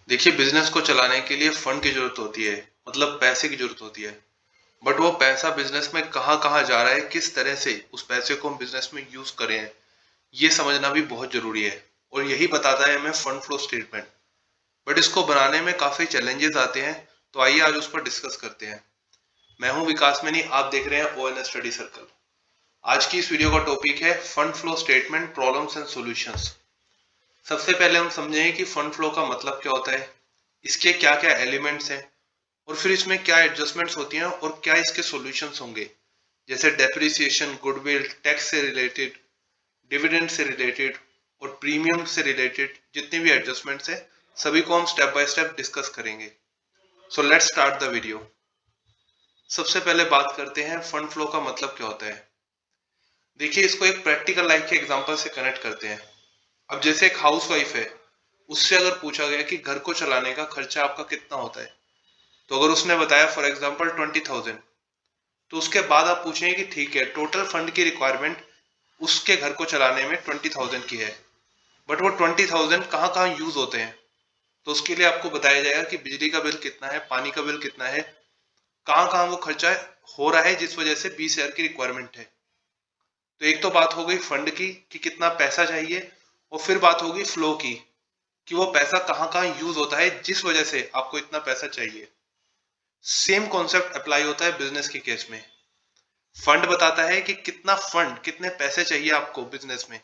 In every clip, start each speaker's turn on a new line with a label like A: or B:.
A: देखिए, बिजनेस को चलाने के लिए फंड की जरूरत होती है, मतलब पैसे की जरूरत होती है। बट वो पैसा बिजनेस में कहाँ कहाँ जा रहा है, किस तरह से उस पैसे को हम बिजनेस में यूज करें, ये समझना भी बहुत जरूरी है। और यही बताता है हमें फंड फ्लो स्टेटमेंट। बट इसको बनाने में काफी चैलेंजेस आते हैं, तो आइए आज उस पर डिस्कस करते हैं। मैं हूं विकास मैनी, आप देख रहे हैं ONS स्टडी सर्कल। आज की इस वीडियो का टॉपिक है fund flow statement, problems and solutions. सबसे पहले हम समझेंगे कि फंड फ्लो का मतलब क्या होता है, इसके क्या क्या एलिमेंट्स हैं, और फिर इसमें क्या एडजस्टमेंट्स होती हैं और क्या इसके सॉल्यूशंस होंगे। जैसे डेप्रिसिएशन, गुडविल, टैक्स से रिलेटेड, डिविडेंड से रिलेटेड और प्रीमियम से रिलेटेड जितने भी एडजस्टमेंट्स हैं, सभी को हम स्टेप बाय स्टेप डिस्कस करेंगे। So let's start the video. सबसे पहले बात करते हैं फंड फ्लो का मतलब क्या होता है। देखिए, इसको एक प्रैक्टिकल लाइफ के एग्जांपल से कनेक्ट करते हैं। अब जैसे एक हाउसवाइफ है, उससे अगर पूछा गया कि घर को चलाने का खर्चा आपका कितना होता है, तो अगर उसने बताया फॉर एग्जांपल 20,000, तो उसके बाद आप पूछेंगे कि ठीक है, टोटल फंड की रिक्वायरमेंट उसके घर को चलाने में 20,000 की है, बट वो 20,000 कहाँ कहाँ यूज होते हैं। तो उसके लिए आपको बताया जाएगा कि बिजली का बिल कितना है, पानी का बिल कितना है, कहाँ कहाँ वो खर्चा हो रहा है जिस वजह से 20,000 की रिक्वायरमेंट है। तो एक तो बात हो गई फंड की कि कितना पैसा चाहिए, और फिर बात होगी फ्लो की कि वो पैसा कहाँ कहाँ यूज होता है जिस वजह से आपको इतना पैसा चाहिए। सेम कॉन्सेप्ट अप्लाई होता है बिजनेस के केस में। फंड बताता है कि कितना फंड, कितने पैसे चाहिए आपको बिजनेस में,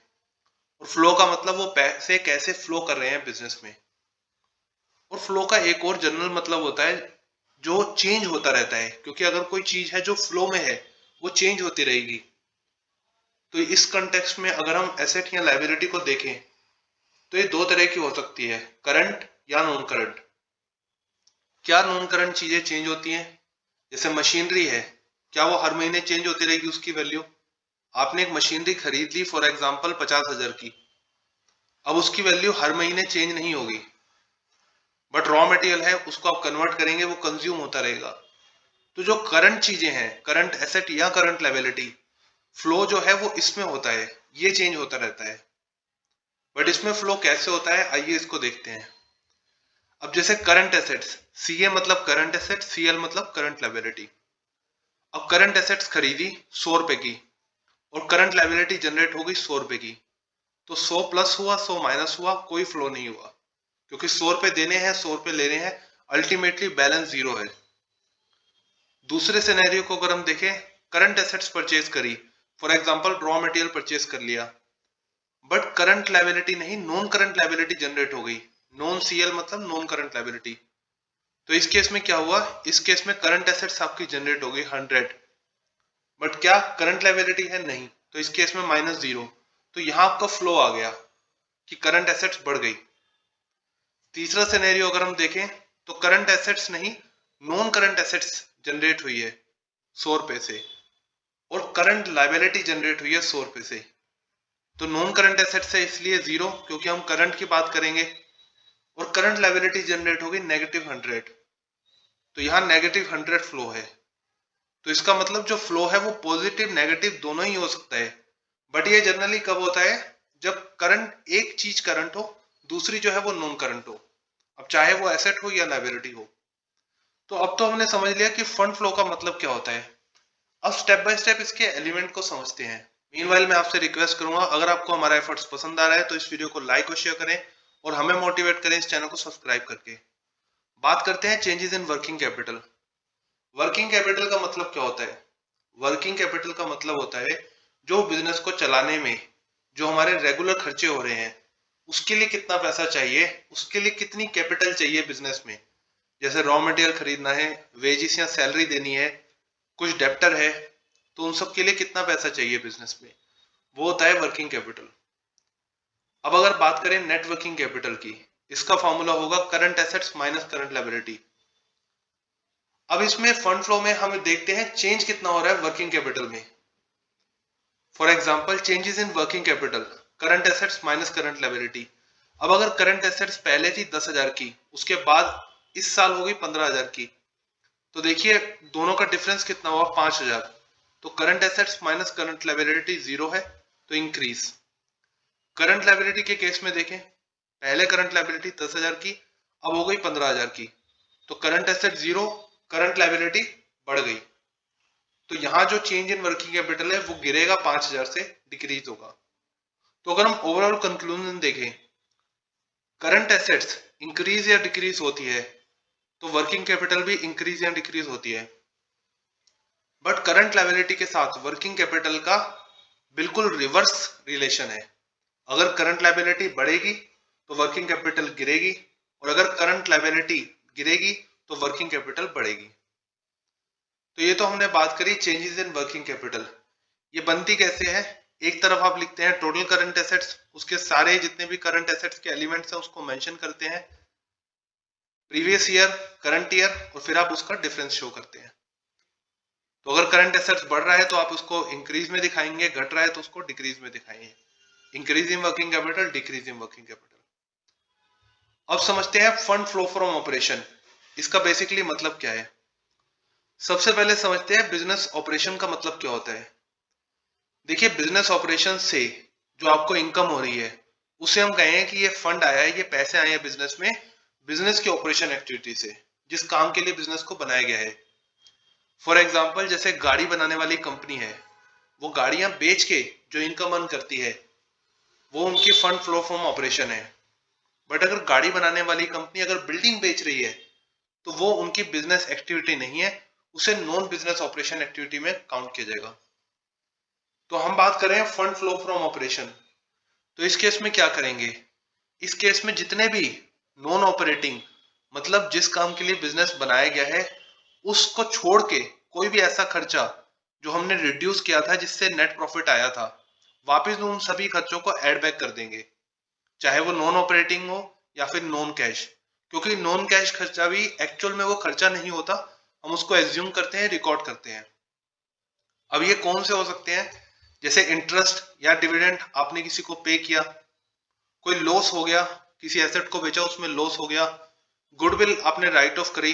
A: और फ्लो का मतलब वो पैसे कैसे फ्लो कर रहे हैं बिजनेस में। और फ्लो का एक और जनरल मतलब होता है जो चेंज होता रहता है, क्योंकि अगर कोई चीज है जो फ्लो में है, वो चेंज होती रहेगी। तो इस कंटेक्स्ट में अगर हम एसेट या लायबिलिटी को देखें, तो ये दो तरह की हो सकती है, करंट या नॉन करंट। क्या नॉन करंट चीजें चेंज होती हैं? जैसे मशीनरी है, क्या वो हर महीने चेंज होती रहेगी उसकी वैल्यू? आपने एक मशीनरी खरीद ली फॉर एग्जांपल 50,000 की, अब उसकी वैल्यू हर महीने चेंज नहीं होगी। बट रॉ मटेरियल है, उसको आप कन्वर्ट करेंगे, वो कंज्यूम होता रहेगा। तो जो करंट चीजें हैं, करंट एसेट या करंट लायबिलिटी, फ्लो जो है वो इसमें होता है, ये चेंज होता रहता है। बट इसमें फ्लो कैसे होता है, आइए इसको देखते हैं। अब जैसे करंट एसेट्स, CA मतलब करंट एसेट, CL मतलब करंट लायबिलिटी। अब करंट एसेट्स खरीदी 100 रुपए की, और करंट लायबिलिटी जनरेट हो गई 100 रुपए की। तो 100 प्लस हुआ, 100 माइनस हुआ, कोई फ्लो नहीं हुआ, क्योंकि 100 रुपए देने हैं, 100 रुपए लेने हैं, अल्टीमेटली बैलेंस जीरो है। दूसरे सिनेरियो को अगर हम देखें, करंट एसेट्स परचेज करी, for example raw material purchase कर लिया, बट करंट लायबिलिटी नहीं, नॉन करंट लायबिलिटी जनरेट हो गई। नॉन CL मतलब नॉन करंट लायबिलिटी। तो इस केस में क्या हुआ, इस केस में करंट एसेट्स आपकी जनरेट हो गई 100, बट क्या करंट लायबिलिटी है? नहीं। तो इस केस में -0। तो यहां आपका फ्लो आ गया कि करंट एसेट्स बढ़ गई। तीसरा सिनेरियो अगर हम देखें, तो करंट एसेट्स नहीं, नॉन करंट एसेट्स जनरेट हुई है 100 रुपए से, और करंट लायबिलिटी जनरेट हुई है 100 रुपए से। तो नॉन करंट एसेट्स है इसलिए 0, क्योंकि हम करंट की बात करेंगे, और करंट लायबिलिटी जनरेट होगी -100। तो यहाँ -100 फ्लो है। तो इसका मतलब जो फ्लो है वो पॉजिटिव नेगेटिव दोनों ही हो सकता है। बट ये जनरली कब होता है, जब करंट, एक चीज करंट हो, दूसरी जो है वो नॉन करंट हो, अब चाहे वो एसेट हो या लायबिलिटी हो। तो अब तो हमने समझ लिया कि फंड फ्लो का मतलब क्या होता है। अब स्टेप बाय स्टेप इसके एलिमेंट को समझते हैं। मीनवाइल मैं आपसे रिक्वेस्ट करूंगा, अगर आपको हमारा एफर्ट्स पसंद आ रहा है तो इस वीडियो को लाइक और शेयर करें, और हमें मोटिवेट करें इस चैनल को सब्सक्राइब करके। बात करते हैं changes in working capital. Working capital का मतलब क्या होता है? वर्किंग कैपिटल का मतलब होता है जो बिजनेस को चलाने में जो हमारे रेगुलर खर्चे हो रहे हैं, उसके लिए कितना पैसा चाहिए, उसके लिए कितनी कैपिटल चाहिए बिजनेस में। जैसे रॉ मटेरियल खरीदना है, वेजिस या सैलरी देनी है, कुछ डेप्टर है, तो उन सब के लिए कितना पैसा चाहिए बिजनेस में, वो होता है वर्किंग कैपिटल। अब अगर बात करें नेट वर्किंग कैपिटल की, इसका फॉर्मूला होगा current assets minus current liability. अब इसमें फंड फ्लो में हम देखते हैं चेंज कितना हो रहा है वर्किंग कैपिटल में। For example changes in working capital, current assets minus current liability. अब अगर करंट एसेट्स पहले थी 10,000 की, उसके बाद इस साल हो गई 15,000 की, तो देखिए दोनों का डिफरेंस कितना हुआ, 5,000। तो current assets minus current liability 0 है, तो इंक्रीज। करंट लायबिलिटी के केस में देखें, पहले करंट लायबिलिटी 10,000 की, अब हो गई 15,000 की, तो करंट एसेट 0, करंट लायबिलिटी बढ़ गई। तो यहाँ जो चेंज इन वर्किंग कैपिटल है वो गिरेगा, 5,000 से डिक्रीज होगा। तो अगर हम ओवरऑल कंक्लूजन देखें, करंट एसेट्स इंक्रीज या डिक्रीज होती है तो वर्किंग कैपिटल भी इंक्रीज या डिक्रीज होती है। बट करंट लायबिलिटी के साथ वर्किंग कैपिटल का बिल्कुल रिवर्स रिलेशन है। अगर करंट लायबिलिटी बढ़ेगी तो वर्किंग कैपिटल गिरेगी, और अगर करंट लायबिलिटी गिरेगी तो वर्किंग कैपिटल बढ़ेगी। तो ये तो हमने बात करी चेंजेस इन वर्किंग कैपिटल। ये बनती कैसे है, एक तरफ आप लिखते हैं टोटल करंट एसेट्स, उसके सारे जितने भी करंट एसेट्स के एलिमेंट्स हैं उसको मेंशन करते हैं, प्रीवियस ईयर, करंट ईयर, और फिर आप उसका डिफरेंस शो करते हैं। तो अगर करंट एसेट्स बढ़ रहा है तो आप उसको इंक्रीज में दिखाएंगे, घट रहा है तो उसको डिक्रीज में दिखाएंगे। Increase in working capital, decrease in working capital. अब समझते हैं फंड फ्लो फ्रॉम ऑपरेशन, इसका बेसिकली मतलब क्या है। सबसे पहले समझते हैं बिजनेस ऑपरेशन का मतलब क्या होता है। देखिए, बिजनेस ऑपरेशन से जो आपको इनकम हो रही है उसे हम कहें कि ये फंड आया है, ये पैसे आए हैं बिजनेस में, बिजनेस की ऑपरेशन एक्टिविटी से, जिस काम के लिए बिजनेस को बनाया गया है। फॉर एग्जाम्पल, जैसे गाड़ी बनाने वाली कंपनी है, वो गाड़ियां बेच के जो इनकम अर्न करती है वो उनकी फंड फ्लो फ्रॉम ऑपरेशन है। बट अगर गाड़ी बनाने वाली कंपनी अगर बिल्डिंग बेच रही है तो वो उनकी बिजनेस एक्टिविटी नहीं है, उसे नॉन बिजनेस ऑपरेशन एक्टिविटी में काउंट किया जाएगा। तो हम बात कर रहे हैं फंड फ्लो फ्रॉम ऑपरेशन। तो इस केस में क्या करेंगे, इस केस में जितने भी नॉन ऑपरेटिंग, मतलब जिस काम के लिए बिजनेस बनाया गया है उसको छोड़ के कोई भी ऐसा खर्चा जो हमने रिड्यूस किया था जिससे नेट प्रॉफिट आया था, वापस उन सभी खर्चों को ऐड बैक कर देंगे, चाहे वो नॉन ऑपरेटिंग हो या फिर नॉन कैश। क्योंकि नॉन कैश खर्चा भी एक्चुअल में वो खर्चा नहीं होता, हम उसको एज्यूम करते हैं, रिकॉर्ड करते हैं। अब ये कौन से हो सकते हैं, जैसे इंटरेस्ट या डिविडेंड आपने किसी को पे किया, कोई लॉस हो गया, किसी एसेट को बेचा उसमें लॉस हो गया, गुडविल आपने राइट ऑफ करी,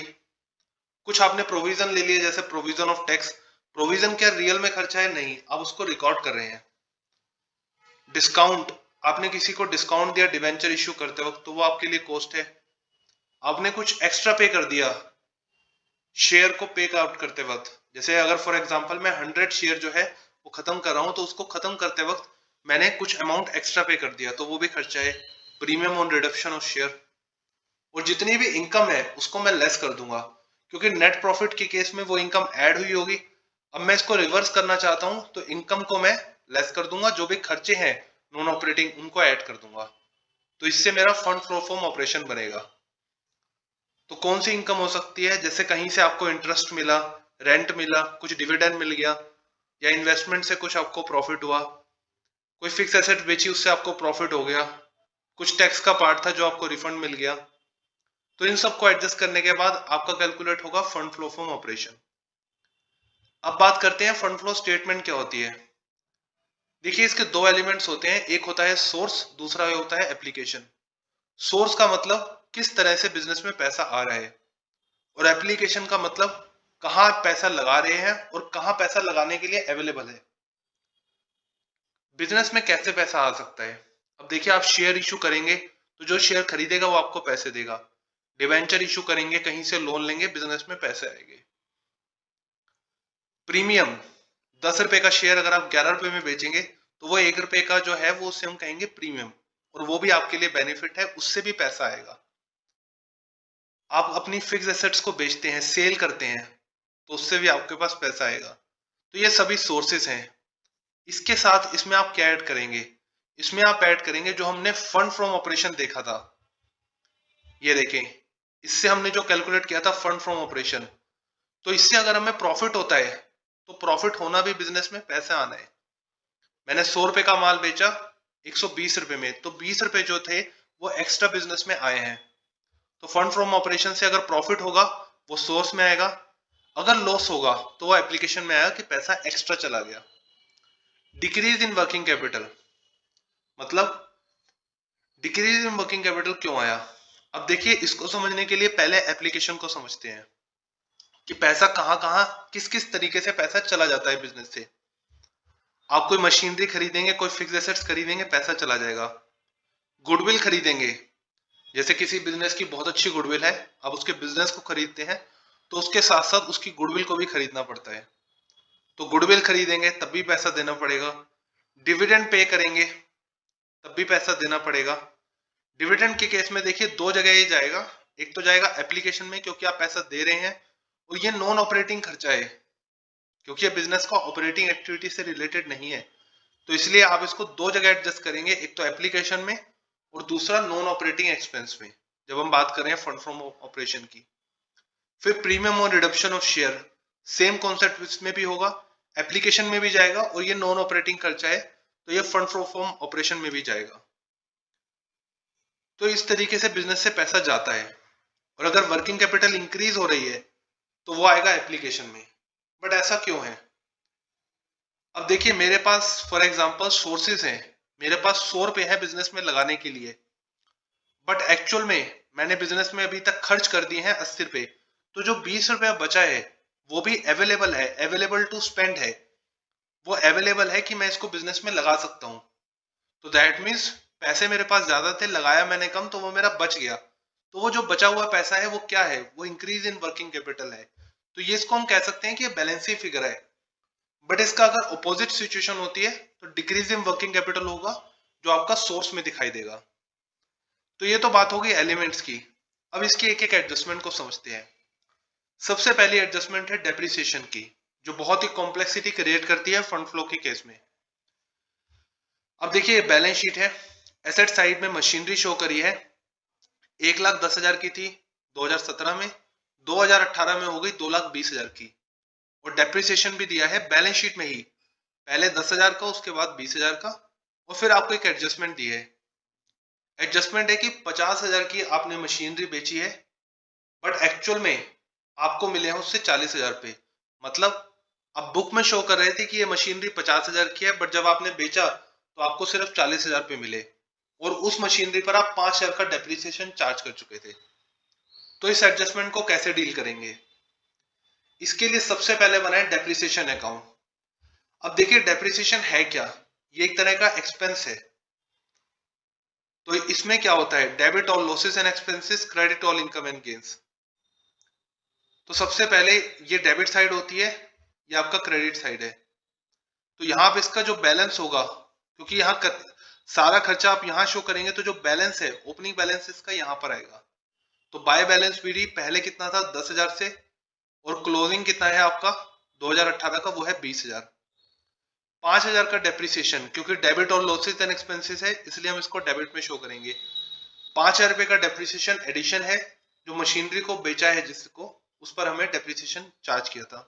A: कुछ आपने प्रोविजन ले लिया जैसे प्रोविजन ऑफ टैक्स। प्रोविजन क्या रियल में खर्चा है, नहीं, आप उसको रिकॉर्ड कर रहे हैं। डिस्काउंट, आपने किसी को डिस्काउंट दिया डिवेंचर इश्यू करते वक्त, तो वो आपके लिए कॉस्ट है। आपने कुछ एक्स्ट्रा पे कर दिया शेयर को पे आउट करते वक्त, जैसे अगर फॉर एग्जांपल मैं 100 शेयर जो है वो खत्म कर रहा हूं, तो उसको खत्म करते वक्त मैंने कुछ अमाउंट एक्स्ट्रा पे कर दिया, तो वो भी खर्चा है, premium on reduction of share. और जितनी भी इनकम है उसको मैं लेस कर दूंगा, क्योंकि नेट प्रॉफिट के केस में वो इनकम ऐड हुई होगी। अब मैं इसको रिवर्स करना चाहता हूं तो इनकम को मैं लेस कर दूंगा, जो भी खर्चे हैं नॉन ऑपरेटिंग उनको ऐड कर दूंगा, तो इससे मेरा फंड फ्लो फ्रॉम ऑपरेशन बनेगा। तो कौन सी इनकम हो सकती है, जैसे कहीं से आपको इंटरेस्ट मिला, रेंट मिला, कुछ डिविडेंड मिल गया, या इन्वेस्टमेंट से कुछ आपको प्रॉफिट हुआ, कोई फिक्स एसेट बेची उससे आपको प्रॉफिट हो गया, कुछ टैक्स का पार्ट था जो आपको रिफंड मिल गया। तो इन सबको एडजस्ट करने के बाद आपका कैलकुलेट होगा फंड फ्लो फ्रॉम ऑपरेशन। अब बात करते हैं फंड फ्लो स्टेटमेंट क्या होती है। देखिए, इसके दो एलिमेंट्स होते हैं, एक होता है सोर्स, दूसरा होता है एप्लीकेशन। सोर्स का मतलब किस तरह से बिजनेस में पैसा आ रहा है, और एप्लीकेशन का मतलब कहाँ आप पैसा लगा रहे हैं और कहाँ पैसा लगाने के लिए अवेलेबल है। बिजनेस में कैसे पैसा आ सकता है, अब देखिए, आप शेयर इशू करेंगे तो जो शेयर खरीदेगा वो आपको पैसे देगा, डिवेंचर इशू करेंगे, कहीं से लोन लेंगे, बिजनेस में पैसे आएंगे। प्रीमियम, 10 रुपए का शेयर अगर आप 11 रुपए में बेचेंगे तो वो 1 रुपए का जो है वो उससे हम कहेंगे प्रीमियम, और वो भी आपके लिए बेनिफिट है, उससे भी पैसा आएगा। आप अपनी फिक्स एसेट्स को बेचते हैं, सेल करते हैं, तो उससे भी आपके पास पैसा आएगा। तो ये सभी सोर्सेस हैं। इसके साथ इसमें आप क्या ऐड करेंगे, इसमें आप ऐड करेंगे जो हमने फंड फ्रॉम ऑपरेशन देखा था। ये देखें, इससे हमने जो कैलकुलेट किया था फंड फ्रॉम ऑपरेशन, तो इससे अगर हमें प्रॉफिट होता है तो प्रॉफिट होना भी बिजनेस में पैसा आना है। मैंने 100 रुपए का माल बेचा 120 रुपए में, तो 20 रुपए जो थे वो एक्स्ट्रा बिजनेस में आए हैं। तो फंड फ्रॉम ऑपरेशन से अगर प्रॉफिट होगा वो सोर्स में आएगा, अगर लॉस होगा तो वो एप्लीकेशन में आएगा कि पैसा एक्स्ट्रा चला गया। डिक्रीज इन वर्किंग कैपिटल मतलब डिक्रीज इन वर्किंग कैपिटल क्यों आया। अब देखिए, इसको समझने के लिए पहले एप्लीकेशन को समझते हैं कि पैसा कहां कहां किस किस तरीके से पैसा चला जाता है बिजनेस से। आप कोई मशीनरी खरीदेंगे, कोई फिक्स एसेट्स खरीदेंगे, पैसा चला जाएगा। गुडविल खरीदेंगे, जैसे किसी बिजनेस की बहुत अच्छी गुडविल है, आप उसके बिजनेस को खरीदते हैं, तो उसके साथ साथ उसकी गुडविल को भी खरीदना पड़ता है। तो गुडविल खरीदेंगे तब भी पैसा देना पड़ेगा, डिविडेंड पे करेंगे तब भी पैसा देना पड़ेगा। डिविडेंड के केस में देखिए दो जगह ये जाएगा, एक तो जाएगा एप्लीकेशन में क्योंकि आप पैसा दे रहे हैं, और ये नॉन ऑपरेटिंग खर्चा है क्योंकि ये बिजनेस का ऑपरेटिंग एक्टिविटी से रिलेटेड नहीं है। तो इसलिए आप इसको दो जगह एडजस्ट करेंगे, एक तो एप्लीकेशन में और दूसरा नॉन ऑपरेटिंग एक्सपेंस में, जब हम बात कर रहे हैं फंड फ्रॉम ऑपरेशन की। फिर प्रीमियम और reduction of share, same concept इसमें भी होगा, एप्लीकेशन में भी जाएगा और ये नॉन ऑपरेटिंग खर्चा है तो ये फंड फ्रॉम ऑपरेशन में भी जाएगा। तो इस तरीके से बिजनेस से पैसा जाता है, और अगर वर्किंग कैपिटल इंक्रीज हो रही है तो वो आएगा एप्लीकेशन में। बट ऐसा क्यों है? अब देखिए मेरे पास फॉर एग्जांपल सोर्सेज हैं, मेरे पास 100 रुपए है बिजनेस में लगाने के लिए, बट एक्चुअल में मैंने बिजनेस में अभी तक खर्च कर दिए हैं 80 रुपए। तो जो 20 रुपया बचा है वो भी अवेलेबल है, अवेलेबल टू स्पेंड है, वो अवेलेबल है कि मैं इसको बिजनेस में लगा सकता हूँ। तो दैट मीन्स पैसे मेरे पास ज्यादा थे, लगाया मैंने कम, तो वो मेरा बच गया। तो वो जो बचा हुआ पैसा है वो क्या है? वो इंक्रीज इन वर्किंग कैपिटल है। तो ये इसको हम कह सकते हैं कि ये बैलेंस फिगर है। बट इसका अगर अपोजिट सिचुएशन होती है तो डिक्रीज इन वर्किंग कैपिटल होगा, जो आपका सोर्स में दिखाई देगा। तो ये तो बात होगी एलिमेंट्स की। अब इसकी एक एक एडजस्टमेंट को समझते हैं। सबसे पहली एडजस्टमेंट है डेप्रिसिएशन की, जो बहुत ही कॉम्प्लेक्सिटी क्रिएट करती है फंड फ्लो के केस में। अब देखिए बैलेंस शीट है, एसेट साइड में मशीनरी शो करी है, 1,10,000 की थी 2017 में, 2018 में हो गई 2,20,000 की। और डेप्रिसिएशन भी दिया है बैलेंस शीट में ही, पहले 10,000 का, उसके बाद 20,000 का। और फिर आपको एक एडजस्टमेंट दी है, एडजस्टमेंट है कि 50,000 की आपने मशीनरी बेची है, बट एक्चुअल में आपको मिले हैं उससे 40,000 पे। मतलब अब बुक में शो कर रहे थे कि ये मशीनरी 50,000 की है, बट जब आपने बेचा तो आपको सिर्फ 40,000 पे मिले, और उस मशीनरी पर आप 5,000 का डेप्रिसिएशन चार्ज कर चुके थे। तो इस एडजस्टमेंट को कैसे डील करेंगे? इसके लिए सबसे पहले बनाए डेप्रिसिएशन अकाउंट। अब देखिए डेप्रिसिएशन है क्या? ये एक तरह का एक्सपेंस है। तो इसमें क्या होता है? Debit all losses and expenses, credit all income and gains. तो सबसे पहले ये डेबिट साइड होती है, ये आपका क्रेडिट साइड है। तो यहाँ पे इसका जो बैलेंस होगा, क्योंकि यहाँ सारा खर्चा आप यहाँ शो करेंगे, तो जो बैलेंस है ओपनिंग बैलेंस इसका यहाँ पर आएगा। तो बाय बैलेंस पीडी पहले कितना था? 10,000 से, और क्लोजिंग कितना है आपका 2018 का? वो है 20,000। 5,000 का डेप्रिसिएशन, क्योंकि डेबिट और लॉसेस एंड एक्सपेंसेस है इसलिए हम इसको डेबिट में शो करेंगे। 5,000 रुपए का डेप्रिसिएशन एडिशन है, जो मशीनरी को बेचा है जिसको, उस पर हमें डेप्रिसिएशन चार्ज किया था।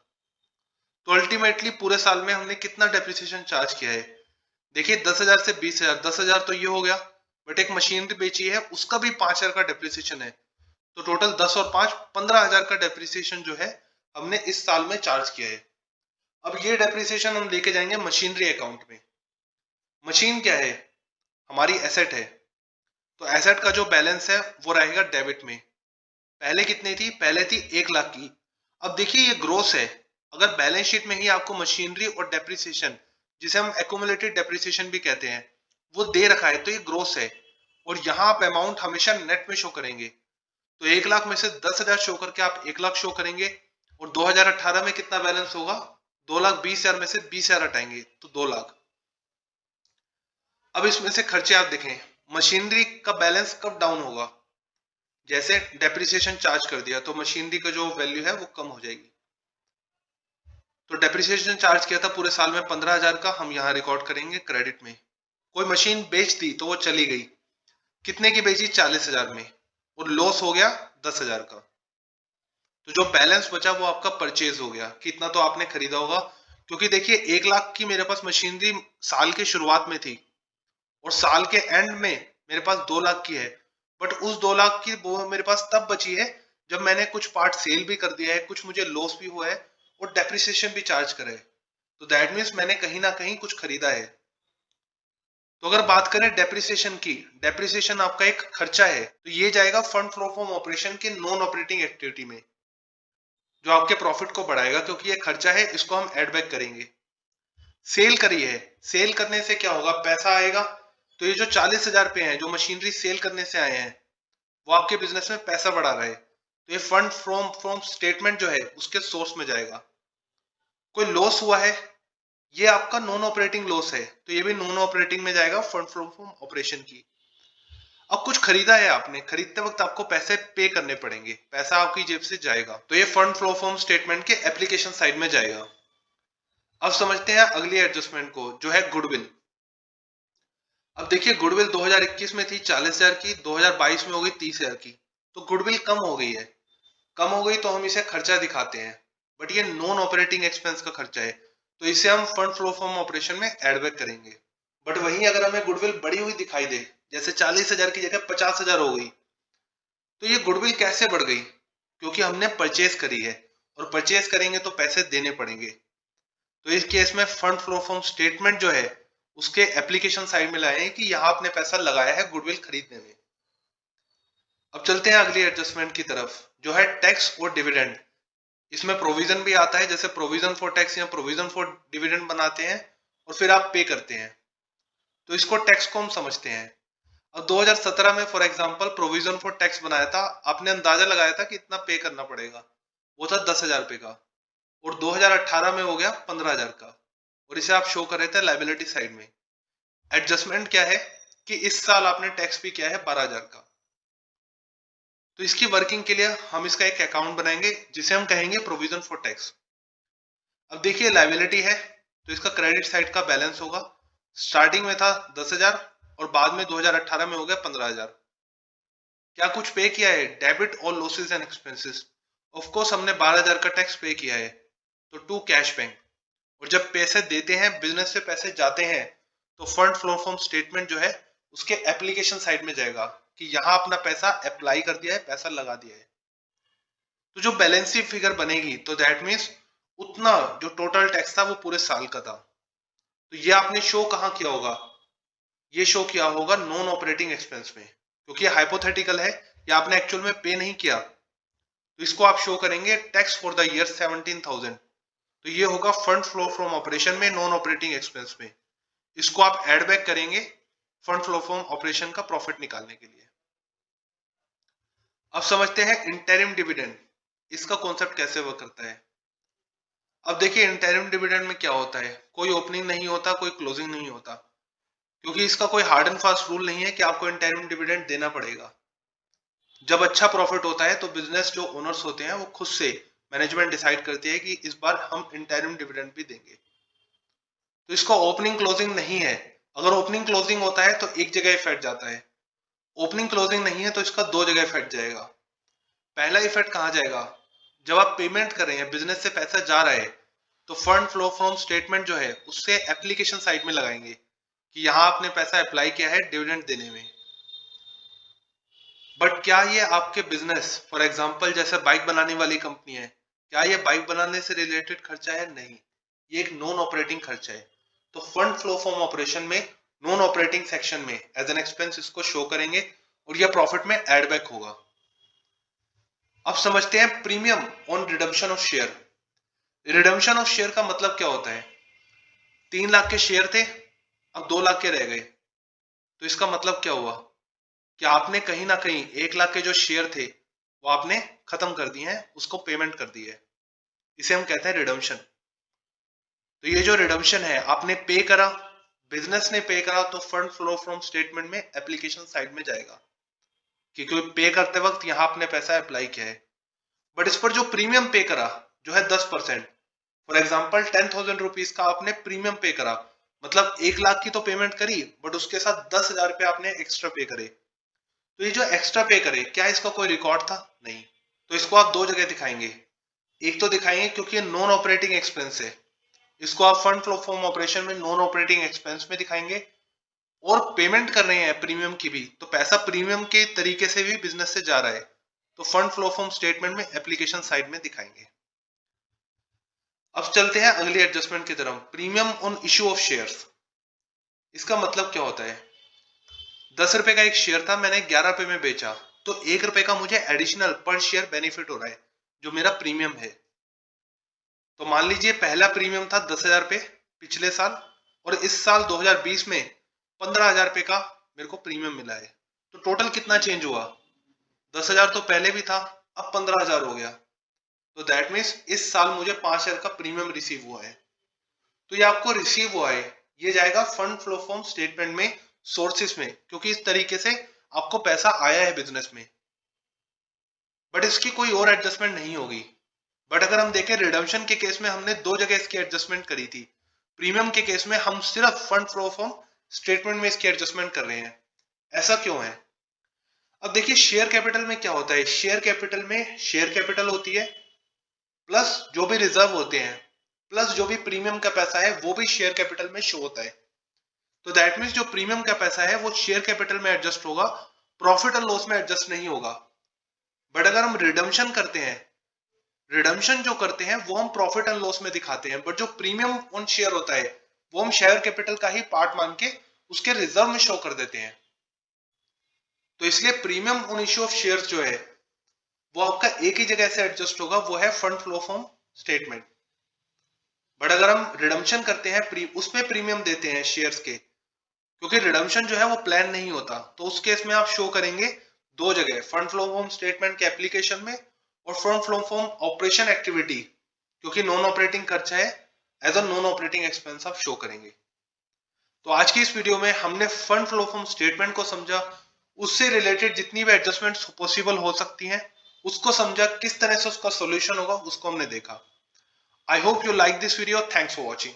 A: तो अल्टीमेटली पूरे साल में हमने कितना डेप्रिसिएशन चार्ज किया है? देखिए 10,000 से 20,000, 10,000 तो ये हो गया, बट एक मशीनरी बेची है उसका भी 5,000 का डेप्रिसिएशन है। तो टोटल 10 और 5 15,000 का डेप्रिसिएशन जो है हमने इस साल में चार्ज किया है। अब ये डेप्रिसिएशन हम लेके जाएंगे मशीनरी अकाउंट में। मशीन क्या है? हमारी एसेट है। तो एसेट का जो बैलेंस है वो रहेगा डेबिट में। पहले कितनी थी? पहले थी 1,00,000 की। अब देखिए ये ग्रोस है, अगर बैलेंस शीट में ही आपको मशीनरी और डेप्रिसिएशन, जिसे हम एक्यूमुलेटेड डेप्रिसिएशन भी कहते हैं, वो दे रखा है, तो ये ग्रोस है। और यहाँ आप अमाउंट हमेशा नेट में शो करेंगे। तो 1,00,000 में से 10,000 शो करके आप 1,00,000 शो करेंगे, और 2018 में कितना बैलेंस होगा? 2,20,000 में से 20,000 हटाएंगे तो 2,00,000। अब इसमें से खर्चे आप देखें, मशीनरी का बैलेंस कब डाउन होगा? जैसे डेप्रिसिएशन चार्ज कर दिया तो मशीनरी का जो वैल्यू है वो कम हो जाएगी। तो डेप्रिसिएशन चार्ज किया था पूरे साल में 15,000 का, हम यहाँ रिकॉर्ड करेंगे क्रेडिट में। कोई मशीन बेच दी तो वो चली गई, कितने की बेची? 40,000 में, और लॉस हो गया 10,000 का। तो जो बैलेंस बचा वो आपका परचेज हो गया, कितना तो आपने खरीदा होगा। क्योंकि देखिए 1,00,000 की मेरे पास मशीनरी साल के शुरुआत में थी, और साल के एंड में मेरे पास 2,00,000 की है। बट उस 2,00,000 की वो मेरे पास तब बची है जब मैंने कुछ पार्ट सेल भी कर दिया है, कुछ मुझे लॉस भी हुआ है, और डेप्रिसिएशन भी चार्ज करा है। तो दैट मीन्स मैंने कहीं ना कहीं कुछ खरीदा है। तो अगर बात करें डेप्रिसिएशन की, डेप्रिसिएशन आपका एक खर्चा है, तो ये जाएगा फंड फ्लो फ्रॉम ऑपरेशन के नॉन ऑपरेटिंग एक्टिविटी में, जो आपके प्रॉफिट को बढ़ाएगा, क्योंकि ये खर्चा है, इसको हम एड बैक करेंगे। सेल करी है, सेल करने से क्या होगा? पैसा आएगा। तो ये जो 40,000 पे हैं जो मशीनरी सेल करने से आए हैं, वो आपके बिजनेस में पैसा बढ़ा रहा है, तो ये फंड फ्रॉम स्टेटमेंट जो है उसके सोर्स में जाएगा। कोई लॉस हुआ है, ये आपका नॉन ऑपरेटिंग लॉस है, तो ये भी नॉन ऑपरेटिंग में जाएगा फंड फ्रॉम ऑपरेशन की। अब कुछ खरीदा है आपने, खरीदते वक्त आपको पैसे पे करने पड़ेंगे, पैसा आपकी जेब से जाएगा, तो ये फंड फ्लो फ्रॉम स्टेटमेंट के एप्लीकेशन साइड में जाएगा। अब समझते हैं अगली एडजस्टमेंट को, जो है गुडविल। अब देखिए गुडविल 2021 में थी 40,000 की, 2022 में हो गई 30,000 की, तो गुडविल कम हो गई है। कम हो गई तो हम इसे खर्चा दिखाते हैं, बट ये नॉन ऑपरेटिंग एक्सपेंस का खर्चा है, तो इसे हम फंड फ्लो फ्रॉम ऑपरेशन में एड बैक करेंगे। बट वहीं अगर हमें गुडविल बढ़ी हुई दिखाई दे, जैसे 40,000 की जगह 50,000 हो गई, तो ये गुडविल कैसे बढ़ गई? क्योंकि हमने परचेज करी है, और परचेज करेंगे तो पैसे देने पड़ेंगे। तो इस केस में फंड फ्लो फ्रॉम स्टेटमेंट जो है उसके एप्लीकेशन साइड में लाए कि यहाँ आपने पैसा लगाया है गुडविल खरीदने में। अब चलते हैं अगली एडजस्टमेंट की तरफ, जो है टैक्स और डिविडेंड। इसमें प्रोविजन भी आता है, जैसे प्रोविजन फॉर टैक्स या प्रोविजन फॉर डिविडेंड बनाते हैं और फिर आप पे करते हैं, तो इसको टैक्स को हम समझते हैं। अब 2017 में for example provision for tax बनाया था, आपने अंदाजा लगाया था कि इतना पे करना पड़ेगा, वो था 10,000 रुपए का, और 2018 में हो गया 15,000 का, और इसे आप शो कर रहे थे लाइबिलिटी साइड में। एडजस्टमेंट क्या है कि इस साल आपने टैक्स भी किया है 12,000 का, तो इसकी वर्किंग के लिए हम इसका एक अकाउंट बनाएंगे जिसे हम कहेंगे प्रोविजन फॉर टैक्स। अब देखिए लाइबिलिटी है, तो इसका क्रेडिट साइड का बैलेंस होगा, स्टार्टिंग में था 10,000 और बाद में 2018 में हो गया 15,000। क्या कुछ पे किया है? डेबिट और losses and expenses. Of course हमने 12,000 का टैक्स पे किया है, तो टू कैश बैंक। और जब पैसे देते हैं, बिजनेस से पैसे जाते हैं, तो फंड फ्लो फ्रॉम स्टेटमेंट जो है उसके एप्लीकेशन साइड में जाएगा कि यहाँ अपना पैसा अप्लाई कर दिया है, पैसा लगा दिया है। तो जो बैलेंस शीट फिगर बनेगी, तो दैट मीन्स उतना जो टोटल टैक्स था वो पूरे साल का था। तो ये आपने शो कहाँ किया होगा? ये शो किया होगा नॉन ऑपरेटिंग एक्सपेंस में, क्योंकि हाइपोथेटिकल है, या आपने एक्चुअल में पे नहीं किया, तो इसको आप शो करेंगे टैक्स फॉर द ईयर 17,000। तो ये होगा फंड फ्लो फ्रॉम ऑपरेशन में, नॉन ऑपरेटिंग एक्सपेंस में। इसको आप एड बैक करेंगे फंड फ्लो फ्रॉम ऑपरेशन का प्रॉफिट निकालने के लिए। अब समझते हैं इंटरिम डिविडेंड, इसका कॉन्सेप्ट कैसे वर्क करता है। अब देखिए इंटरिम डिविडेंड में क्या होता है, कोई ओपनिंग नहीं होता, कोई क्लोजिंग नहीं होता, क्योंकि इसका कोई हार्ड एंड फास्ट रूल नहीं है कि आपको इंटरिम डिविडेंड देना पड़ेगा। जब अच्छा प्रॉफिट होता है तो बिजनेस जो ओनर्स होते हैं वो खुद से, मैनेजमेंट डिसाइड करती है कि इस बार हम इंटरिम डिविडेंड भी देंगे, तो इसका ओपनिंग क्लोजिंग नहीं है। अगर ओपनिंग क्लोजिंग होता है तो एक जगह इफेक्ट जाता है, ओपनिंग क्लोजिंग नहीं है तो इसका दो जगह इफेक्ट जाएगा। पहला इफेक्ट कहाँ जाएगा? जब आप पेमेंट कर रहे हैं, बिजनेस से पैसा जा रहा है, तो फंड फ्लो फ्रॉम स्टेटमेंट जो है उससे एप्लीकेशन साइड में लगाएंगे कि यहाँ आपने पैसा अप्लाई किया है डिविडेंड देने में। बट क्या ये आपके बिजनेस, फॉर एग्जांपल जैसे बाइक बनाने वाली कंपनी है, क्या ये बाइक बनाने से रिलेटेड खर्चा है? नहीं, ये एक नॉन ऑपरेटिंग खर्चा है। तो फंड फ्लो फ्रॉम ऑपरेशन में नॉन ऑपरेटिंग सेक्शन में एज एन एक्सपेंस इसको शो करेंगे, और यह प्रॉफिट में एड बैक होगा। अब समझते हैं premium on redemption of share. Redemption of share का मतलब क्या होता है? 3 लाख के शेयर थे, अब 2 लाख के रह गए, तो इसका मतलब क्या हुआ कि आपने कहीं ना कहीं 1 लाख के जो शेयर थे वो आपने खत्म कर दिए हैं, उसको पेमेंट कर दी है, इसे हम कहते हैं रिडम्पशन। तो ये जो रिडम्पशन है, आपने पे करा, बिजनेस ने पे करा, तो फंड फ्लो फ्रॉम स्टेटमेंट में एप्लीकेशन साइड में जाएगा, क्योंकि पे करते वक्त यहाँ आपने पैसा अप्लाई किया है। बट इस पर जो प्रीमियम पे करा, जो है 10%, फॉर एग्जाम्पल 10,000 रुपीज का आपने प्रीमियम पे करा, मतलब 1 लाख की तो पेमेंट करी, बट उसके साथ 10,000 रुपए आपने एक्स्ट्रा पे करे। तो ये जो एक्स्ट्रा पे करे, क्या इसका कोई रिकॉर्ड था? नहीं। तो इसको आप दो जगह दिखाएंगे, एक तो दिखाएंगे क्योंकि ये नॉन ऑपरेटिंग एक्सपेंस है, इसको आप फंड फ्लो फ्रॉम ऑपरेशन में नॉन ऑपरेटिंग एक्सपेंस में दिखाएंगे, और पेमेंट कर रहे हैं प्रीमियम की भी, तो पैसा प्रीमियम के तरीके से भी बिजनेस से जा रहा है, तो फंड फ्लो फ्रॉम स्टेटमेंट में एप्लीकेशन साइड में दिखाएंगे। अब चलते हैं अगली एडजस्टमेंट की तरफ, premium on issue of shares. इसका मतलब क्या होता है? 10 रुपए का एक शेयर था, मैंने 11 रुपए में बेचा, तो 1 रुपए का मुझे एडिशनल पर शेयर बेनिफिट हो रहा है, जो मेरा प्रीमियम है। तो मान लीजिए पहला प्रीमियम था 10,000 रुपए पिछले साल, और इस साल 2020 में 15,000 रुपए का मेरे को प्रीमियम मिला है, तो टोटल कितना चेंज हुआ? 10,000 तो पहले भी था, अब 15,000 हो गया, तो दैट मीन्स इस साल मुझे 5,000 का प्रीमियम रिसीव हुआ है। तो ये आपको रिसीव हुआ है, ये जाएगा फंड फ्लो फ्रॉम स्टेटमेंट में, सोर्सेस में, क्योंकि इस तरीके से आपको पैसा आया है बिजनेस में, बट इसकी कोई और एडजस्टमेंट नहीं होगी। बट अगर हम देखें रिडम्पशन के केस में हमने दो जगह इसकी एडजस्टमेंट करी थी, प्रीमियम के केस में हम सिर्फ फंड फ्लो फ्रॉम स्टेटमेंट में इसकी एडजस्टमेंट कर रहे हैं। ऐसा क्यों है? अब देखिए शेयर कैपिटल में क्या होता है, शेयर कैपिटल में शेयर कैपिटल होती है प्लस जो भी रिजर्व होते हैं प्लस जो भी प्रीमियम का पैसा है वो भी शेयर कैपिटल में शो होता है। तो दैट मीन्स जो प्रीमियम का पैसा है वो शेयर कैपिटल में एडजस्ट होगा, प्रॉफिट एंड लॉस में एडजस्ट नहीं होगा। बट अगर हम रिडम्पशन करते हैं, रिडम्पशन जो करते हैं वो हम प्रॉफिट एंड लॉस में दिखाते हैं, बट जो प्रीमियम ऑन शेयर होता है वो हम शेयर कैपिटल का ही पार्ट मान के उसके रिजर्व में शो कर देते हैं। तो इसलिए premium on issue of shares जो है वो आपका एक ही जगह से एडजस्ट होगा, वो है fund flow from statement. But अगर हम रिडम्पशन करते हैं उसमें प्रीमियम देते हैं शेयर्स के, क्योंकि रिडम्पशन जो है वो प्लान नहीं होता, तो उस केस में आप शो करेंगे दो जगह, फंड फ्लो फ्रॉम स्टेटमेंट के एप्लीकेशन में और fund flow from operation activity, क्योंकि नॉन ऑपरेटिंग खर्चा है, as a non operating expense आप शो करेंगे। तो आज की इस वीडियो में हमने फंड फ्लो फ्रॉम स्टेटमेंट को समझा, उससे रिलेटेड जितनी भी एडजस्टमेंट्स पॉसिबल हो सकती हैं उसको समझा, किस तरह से उसका सॉल्यूशन होगा उसको हमने देखा। I hope you like this video, thanks for watching.